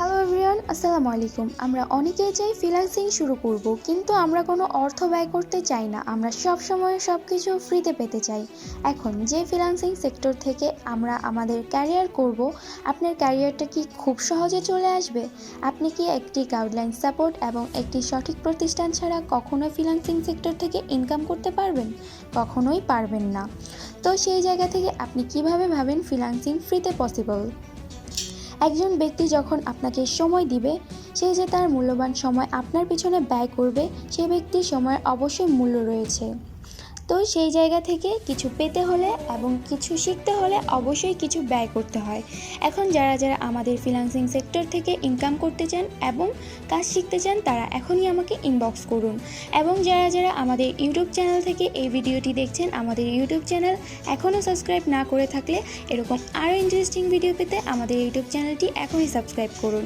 Hello everyone, আসসালামু আলাইকুম। আমরা অনেকেই চাই ফ্রিল্যান্সিং শুরু করব, কিন্তু আমরা কোনো অর্থ ব্যয় করতে চাই না। আমরা সব সময় সব কিছু ফ্রিতে পেতে চাই। এখন যে ফ্রিল্যান্সিং সেক্টর থেকে আমরা আমাদের ক্যারিয়ার করব, আপনার ক্যারিয়ারটা কি খুব সহজে চলে আসবে? আপনি কি একটি গাইডলাইন সাপোর্ট এবং একটি সঠিক প্রতিষ্ঠান ছাড়া কখনোই ফ্রিল্যান্সিং সেক্টর থেকে ইনকাম করতে পারবেন? কখনোই পারবেন না। তো সেই জায়গা থেকে আপনি কিভাবে ভাবেন ফ্রিল্যান্সিং ফ্রিতে পসিবল? একজন ব্যক্তি যখন আপনাকে সময় দিবে, সে যে তার মূল্যবান সময় আপনার পিছনে ব্যয় করবে, সে ব্যক্তির সময়ের অবশ্যই মূল্য রয়েছে। তো সেই জায়গা থেকে কিছু পেতে হলে এবং কিছু শিখতে হলে অবশ্যই কিছু ব্যয় করতে হয়। এখন যারা আমাদের ফ্রিল্যান্সিং সেক্টর থেকে ইনকাম করতে চান এবং কাজ শিখতে চান, তারা এখনই আমাকে ইনবক্স করুন। এবং যারা আমাদের ইউটিউব চ্যানেল থেকে এই ভিডিওটি দেখছেন, আমাদের ইউটিউব চ্যানেল এখনও সাবস্ক্রাইব না করে থাকলে এরকম আরও ইন্টারেস্টিং ভিডিও পেতে আমাদের ইউটিউব চ্যানেলটি এখনই সাবস্ক্রাইব করুন।